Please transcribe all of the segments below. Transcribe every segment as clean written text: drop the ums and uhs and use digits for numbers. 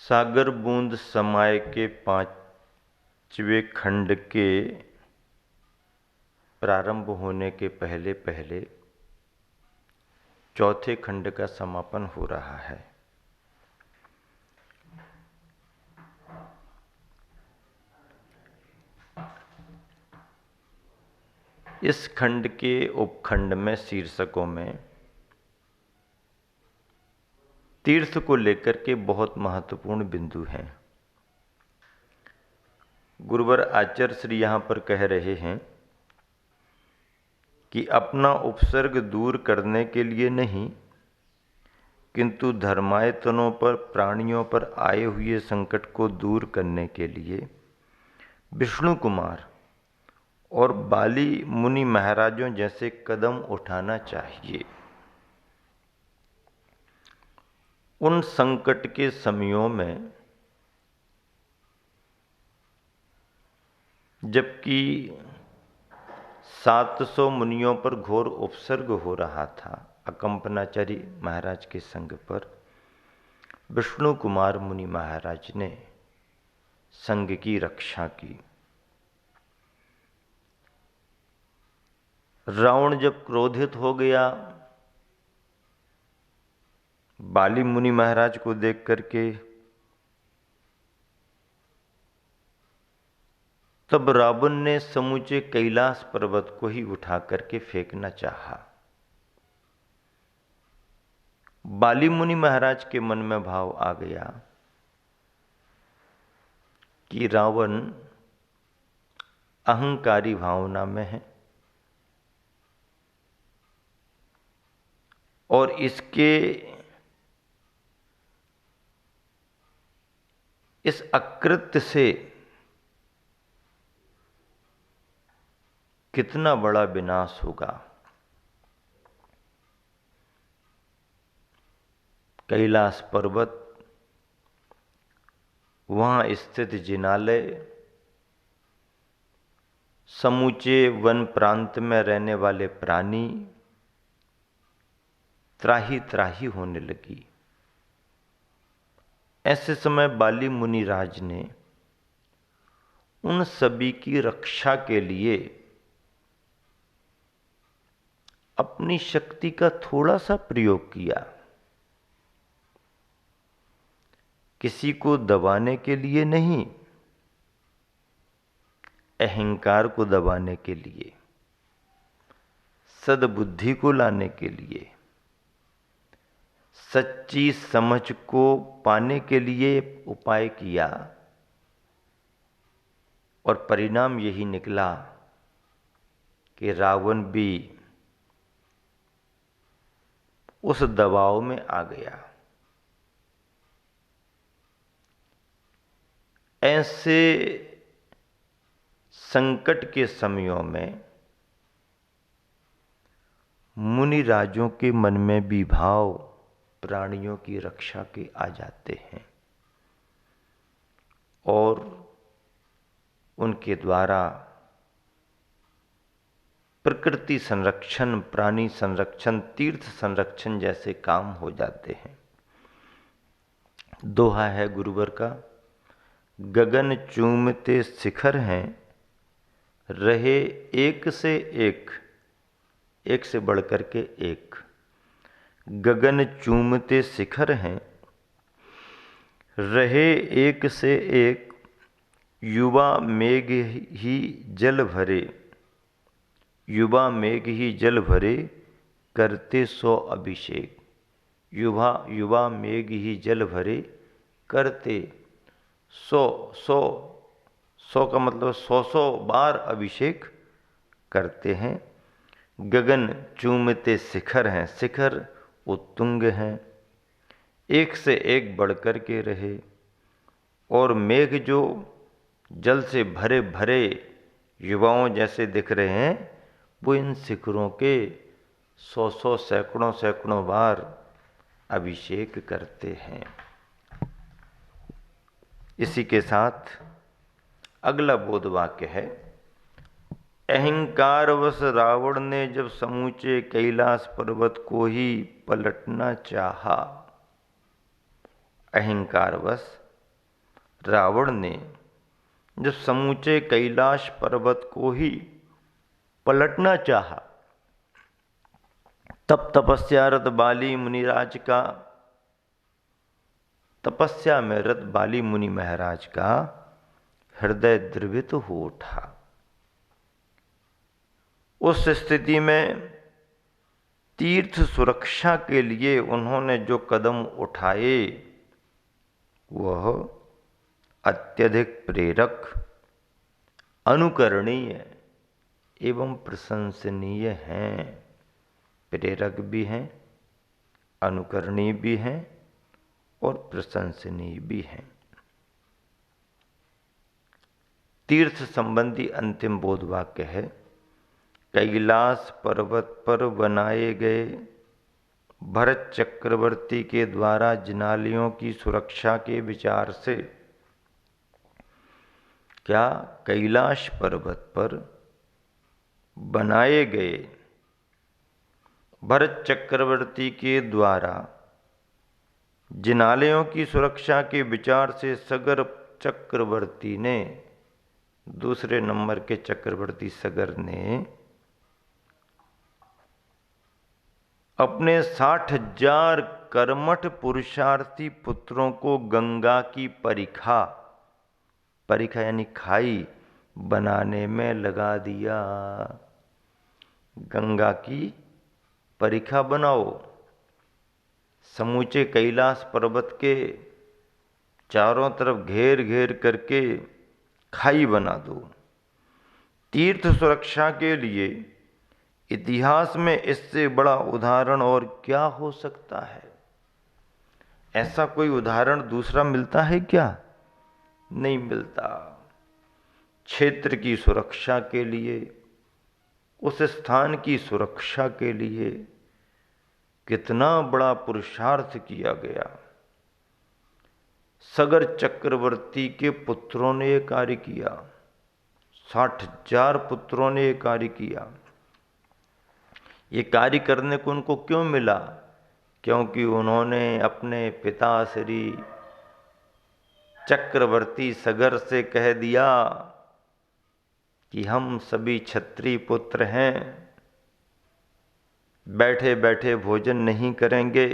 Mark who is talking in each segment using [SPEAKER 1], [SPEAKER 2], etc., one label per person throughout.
[SPEAKER 1] सागर बूंद समाय के 5वें खंड के प्रारंभ होने के पहले पहले चौथे खंड का समापन हो रहा है। इस खंड के उपखंड में शीर्षकों में तीर्थ को लेकर के बहुत महत्वपूर्ण बिंदु हैं। गुरुवर आचार्य श्री यहाँ पर कह रहे हैं कि अपना उपसर्ग दूर करने के लिए नहीं, किंतु धर्मायतनों पर, प्राणियों पर आए हुए संकट को दूर करने के लिए विष्णु कुमार और बाली मुनि महाराजों जैसे कदम उठाना चाहिए। उन संकट के समयों में जबकि 700 मुनियों पर घोर उपसर्ग हो रहा था, अकंपनाचारी महाराज के संग पर विष्णु कुमार मुनि महाराज ने संग की रक्षा की। रावण जब क्रोधित हो गया बाली मुनि महाराज को देख करके, तब रावण ने समूचे कैलाश पर्वत को ही उठा करके फेंकना चाहा। बाली मुनि महाराज के मन में भाव आ गया कि रावण अहंकारी भावना में है और इसके इस अकृत्य से कितना बड़ा विनाश होगा। कैलाश पर्वत, वहां स्थित जिनालय, समूचे वन प्रांत में रहने वाले प्राणी त्राही त्राही होने लगी। ऐसे समय बाली मुनिराज ने उन सभी की रक्षा के लिए अपनी शक्ति का थोड़ा सा प्रयोग किया। किसी को दबाने के लिए नहीं, अहंकार को दबाने के लिए, सद्बुद्धि को लाने के लिए, सच्ची समझ को पाने के लिए उपाय किया और परिणाम यही निकला कि रावण भी उस दबाव में आ गया। ऐसे संकट के समयों में मुनि राजों के मन में भी भाव प्राणियों की रक्षा के आ जाते हैं और उनके द्वारा प्रकृति संरक्षण, प्राणी संरक्षण, तीर्थ संरक्षण जैसे काम हो जाते हैं। दोहा है गुरुवर का, गगन चूमते शिखर हैं, रहे एक से एक, एक से बढ़कर के एक। गगन चूमते शिखर हैं, रहे एक से एक, युवा मेघ ही जल भरे, युवा मेघ ही जल भरे, करते 100 अभिषेक। युवा मेघ ही जल भरे, करते 100 का मतलब 100 बार अभिषेक करते हैं। गगन चूमते शिखर हैं, शिखर उत्तुंग हैं, एक से एक बढ़कर के रहे, और मेघ जो जल से भरे भरे युवाओं जैसे दिख रहे हैं, वो इन शिखरों के 100 सैकड़ों बार अभिषेक करते हैं। इसी के साथ अगला बोध वाक्य है, अहंकारवश रावण ने जब समूचे कैलाश पर्वत को ही पलटना चाहा। अहंकारवश रावण ने जब समूचे कैलाश पर्वत को ही पलटना चाहा, तब तपस्यारत बाली मुनिराज का, तपस्या में रत बाली मुनि महाराज का हृदय द्रवित हो उठा। उस स्थिति में तीर्थ सुरक्षा के लिए उन्होंने जो कदम उठाए वह अत्यधिक प्रेरक, अनुकरणीय एवं प्रशंसनीय हैं। प्रेरक भी हैं, अनुकरणीय भी हैं और प्रशंसनीय भी हैं। तीर्थ संबंधी अंतिम बोध वाक्य है, कैलाश पर्वत पर बनाए गए भरत चक्रवर्ती के द्वारा जिनालियों की सुरक्षा के विचार से, क्या कैलाश पर्वत पर बनाए गए भरत चक्रवर्ती के द्वारा जिनालयों की सुरक्षा के विचार से सगर चक्रवर्ती ने, दूसरे नंबर के चक्रवर्ती सगर ने अपने 60,000 कर्मठ पुरुषार्थी पुत्रों को गंगा की परिखा, परिखा यानी खाई बनाने में लगा दिया। गंगा की परिखा बनाओ, समूचे कैलाश पर्वत के चारों तरफ घेर घेर करके खाई बना दो। तीर्थ सुरक्षा के लिए इतिहास में इससे बड़ा उदाहरण और क्या हो सकता है? ऐसा कोई उदाहरण दूसरा मिलता है क्या? नहीं मिलता। क्षेत्र की सुरक्षा के लिए, उस स्थान की सुरक्षा के लिए कितना बड़ा पुरुषार्थ किया गया। सगर चक्रवर्ती के पुत्रों ने यह कार्य किया, 60,000 पुत्रों ने यह कार्य किया। ये कार्य करने को उनको क्यों मिला? क्योंकि उन्होंने अपने पिता श्री चक्रवर्ती सगर से कह दिया कि हम सभी क्षत्रिय पुत्र हैं, बैठे बैठे भोजन नहीं करेंगे,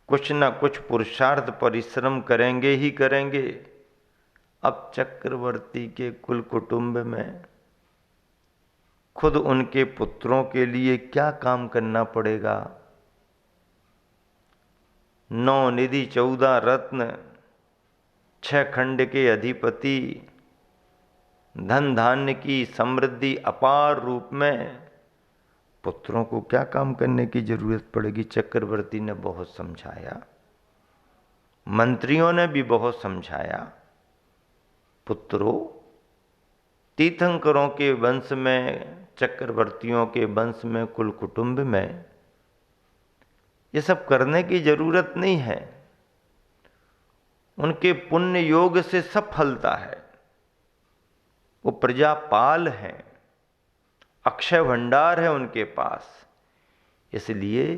[SPEAKER 1] कुछ ना कुछ पुरुषार्थ परिश्रम करेंगे ही करेंगे। अब चक्रवर्ती के कुल कुटुंब में खुद उनके पुत्रों के लिए क्या काम करना पड़ेगा? 9 निधि 14 रत्न, 6 खंड के अधिपति, धन धान्य की समृद्धि अपार रूप में, पुत्रों को क्या काम करने की जरूरत पड़ेगी? चक्रवर्ती ने बहुत समझाया, मंत्रियों ने भी बहुत समझाया, पुत्रों, तीर्थंकरों के वंश में, चक्रवर्तियों के वंश में, कुल कुटुंब में ये सब करने की जरूरत नहीं है। उनके पुण्य योग से सब फलता है। वो प्रजापाल हैं, अक्षय भंडार है उनके पास। इसलिए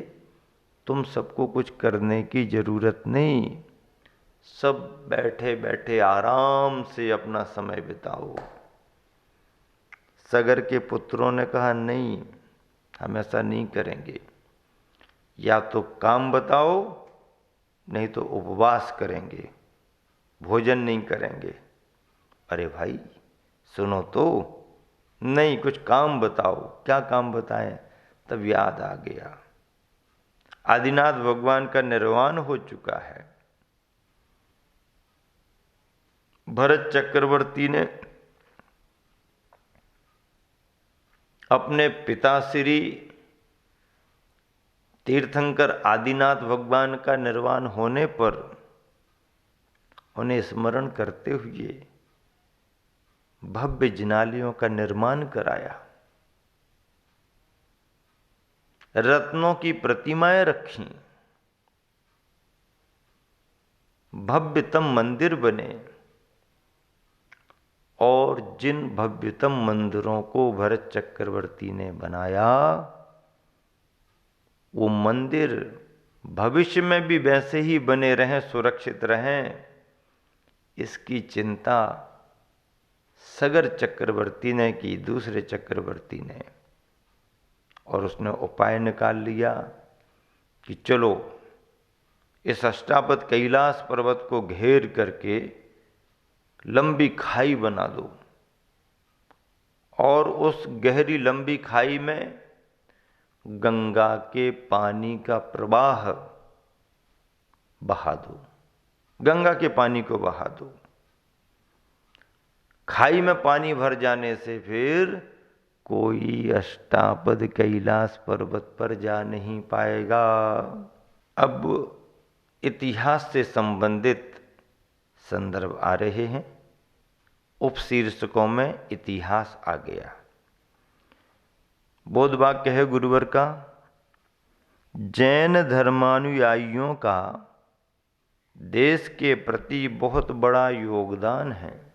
[SPEAKER 1] तुम सबको कुछ करने की जरूरत नहीं, सब बैठे बैठे आराम से अपना समय बिताओ। सगर के पुत्रों ने कहा नहीं, हम ऐसा नहीं करेंगे, या तो काम बताओ नहीं तो उपवास करेंगे, भोजन नहीं करेंगे। अरे भाई सुनो तो, नहीं कुछ काम बताओ। क्या काम बताएं? तब याद आ गया, आदिनाथ भगवान का निर्वाण हो चुका है। भरत चक्रवर्ती ने अपने पिता श्री तीर्थंकर आदिनाथ भगवान का निर्वाण होने पर उन्हें स्मरण करते हुए भव्य जिनालयों का निर्माण कराया, रत्नों की प्रतिमाएं रखीं, भव्यतम मंदिर बने। और जिन भव्यतम मंदिरों को भरत चक्रवर्ती ने बनाया, वो मंदिर भविष्य में भी वैसे ही बने रहें, सुरक्षित रहें, इसकी चिंता सगर चक्रवर्ती ने की, दूसरे चक्रवर्ती ने, और उसने उपाय निकाल लिया कि चलो इस अष्टापद कैलाश पर्वत को घेर करके लंबी खाई बना दो और उस गहरी लंबी खाई में गंगा के पानी का प्रवाह बहा दो, गंगा के पानी को बहा दो। खाई में पानी भर जाने से फिर कोई अष्टापद कैलाश पर्वत पर जा नहीं पाएगा। अब इतिहास से संबंधित संदर्भ आ रहे हैं, उपशीर्षकों में इतिहास आ गया। बोध वाक्य है गुरुवर का, जैन धर्मानुयायियों का देश के प्रति बहुत बड़ा योगदान है।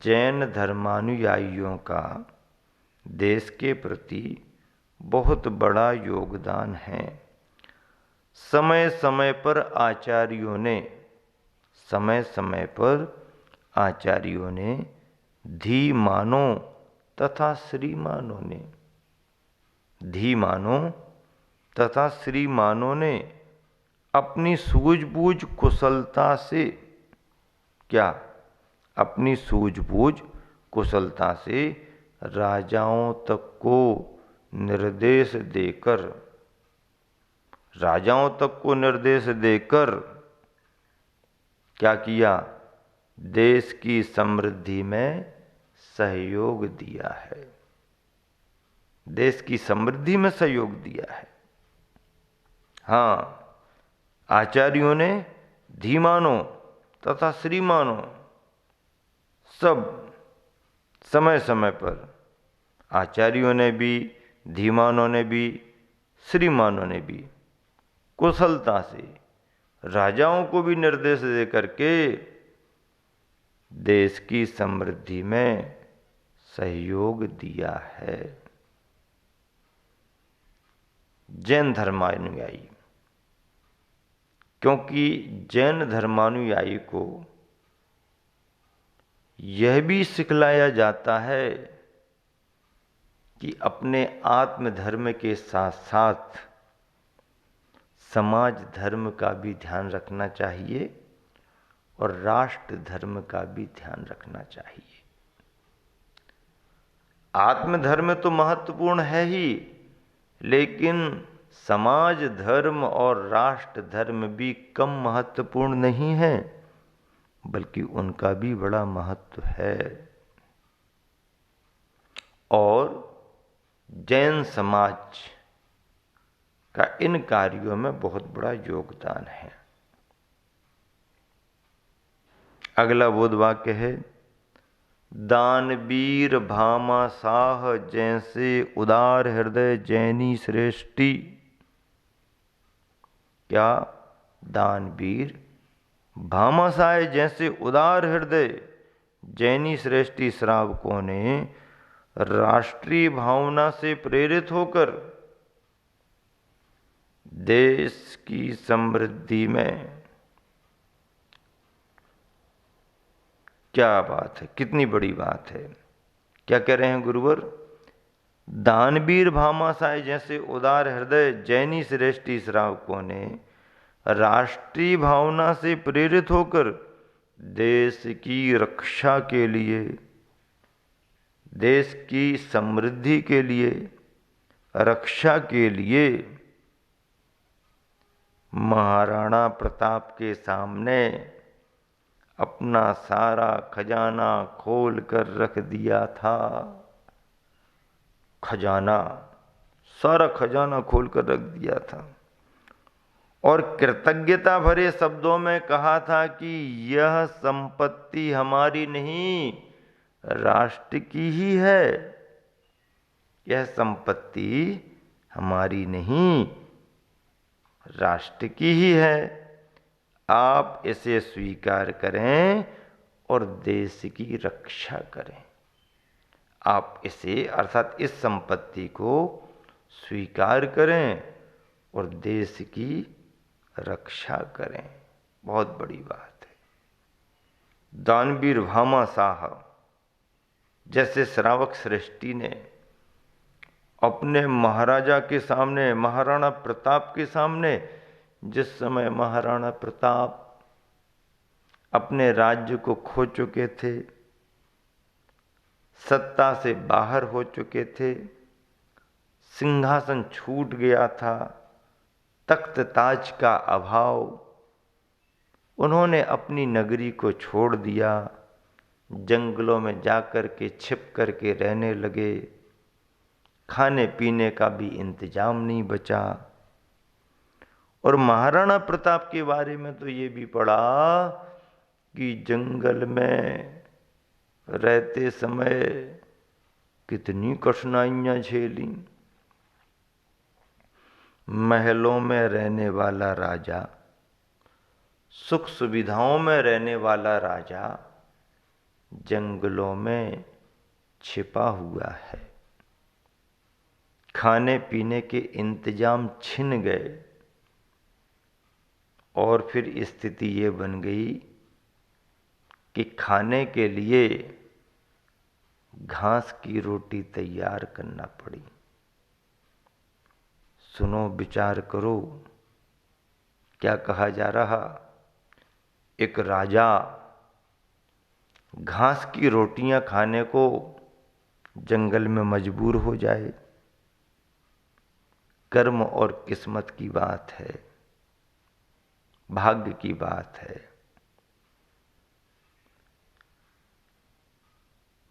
[SPEAKER 1] जैन धर्मानुयायियों का देश के प्रति बहुत बड़ा योगदान है। समय समय पर आचार्यों ने धीमानों तथा श्रीमानों ने अपनी सूझबूझ कुशलता से राजाओं तक को निर्देश देकर क्या किया? देश की समृद्धि में सहयोग दिया है। देश की समृद्धि में सहयोग दिया है। हाँ, आचार्यों ने धीमानों तथा श्रीमानों सब समय समय पर, आचार्यों ने भी, धीमानों ने भी, श्रीमानों ने भी कुशलता से राजाओं को भी निर्देश दे करके देश की समृद्धि में सहयोग दिया है। जैन धर्मानुयायी, क्योंकि जैन धर्मानुयायी को यह भी सिखलाया जाता है कि अपने आत्म धर्म के साथ साथ समाज धर्म का भी ध्यान रखना चाहिए और राष्ट्र धर्म का भी ध्यान रखना चाहिए। आत्म धर्म तो महत्वपूर्ण है ही, लेकिन समाज धर्म और राष्ट्र धर्म भी कम महत्वपूर्ण नहीं है, बल्कि उनका भी बड़ा महत्व है। और जैन समाज का इन कार्यों में बहुत बड़ा योगदान है। अगला बोध वाक्य है, दानवीर भामाशाह जैसे उदार हृदय जैनी श्रेष्ठी। क्या? दानवीर भामाशाह जैसे उदार हृदय जैनी श्रेष्ठी श्रावकों ने राष्ट्रीय भावना से प्रेरित होकर देश की समृद्धि में, क्या बात है, कितनी बड़ी बात है। क्या कह रहे हैं गुरुवर? दानवीर भामाशाह जैसे उदार हृदय जैनी श्रेष्ठी श्रावकों ने राष्ट्रीय भावना से प्रेरित होकर देश की रक्षा के लिए, देश की समृद्धि के लिए, रक्षा के लिए महाराणा प्रताप के सामने अपना सारा खजाना खोल कर रख दिया था। सारा खजाना खोल कर रख दिया था और कृतज्ञता भरे शब्दों में कहा था कि यह संपत्ति हमारी नहीं, राष्ट्र की ही है। यह संपत्ति हमारी नहीं, राष्ट्र की ही है। आप इसे स्वीकार करें और देश की रक्षा करें। आप इसे, अर्थात इस संपत्ति को स्वीकार करें और देश की रक्षा करें। बहुत बड़ी बात है। दानवीर भामा शाह जैसे श्रावक सृष्टि ने अपने महाराजा के सामने, महाराणा प्रताप के सामने, जिस समय महाराणा प्रताप अपने राज्य को खो चुके थे, सत्ता से बाहर हो चुके थे, सिंहासन छूट गया था, तख्त ताज का अभाव, उन्होंने अपनी नगरी को छोड़ दिया, जंगलों में जाकर के छिप करके रहने लगे, खाने पीने का भी इंतजाम नहीं बचा। और महाराणा प्रताप के बारे में तो ये भी पढ़ा कि जंगल में रहते समय कितनी कठिनाइयां झेली। महलों में रहने वाला राजा, सुख सुविधाओं में रहने वाला राजा, जंगलों में छिपा हुआ है। खाने पीने के इंतजाम छिन गए और फिर स्थिति ये बन गई कि खाने के लिए घास की रोटी तैयार करना पड़ी। सुनो, विचार करो, क्या कहा जा रहा? एक राजा घास की रोटियां खाने को जंगल में मजबूर हो जाए। कर्म और किस्मत की बात है, भाग्य की बात है।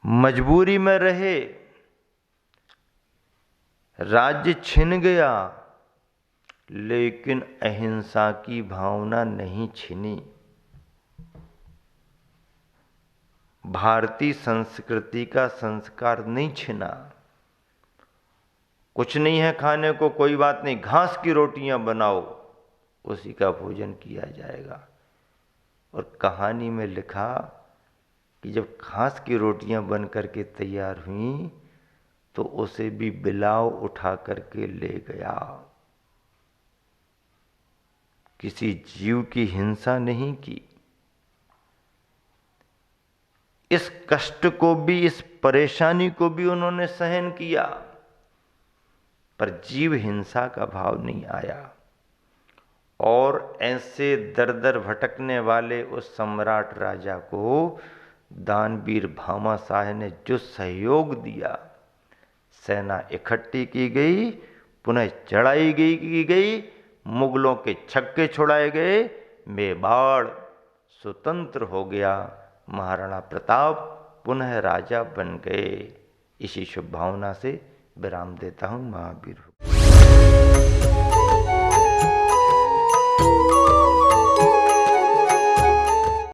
[SPEAKER 1] मजबूरी में रहे, राज्य छिन गया, लेकिन अहिंसा की भावना नहीं छिनी। भारतीय संस्कृति का संस्कार नहीं छिना। कुछ नहीं है खाने को, कोई बात नहीं, घास की रोटियां बनाओ, उसी का भोजन किया जाएगा। और कहानी में लिखा कि जब घास की रोटियां बन करके तैयार हुई तो उसे भी बिलाव उठा करके ले गया। किसी जीव की हिंसा नहीं की। इस कष्ट को भी, इस परेशानी को भी उन्होंने सहन किया, पर जीव हिंसा का भाव नहीं आया। और ऐसे दर दर भटकने वाले उस सम्राट राजा को दानवीर भामा शाह ने जो सहयोग दिया, सेना इकट्ठी की गई, पुनः चढ़ाई की गई, मुगलों के छक्के छुड़ाए गए, मेवाड़ स्वतंत्र हो गया, महाराणा प्रताप पुनः राजा बन गए। इसी शुभ भावना से विराम देता हूँ। महावीर।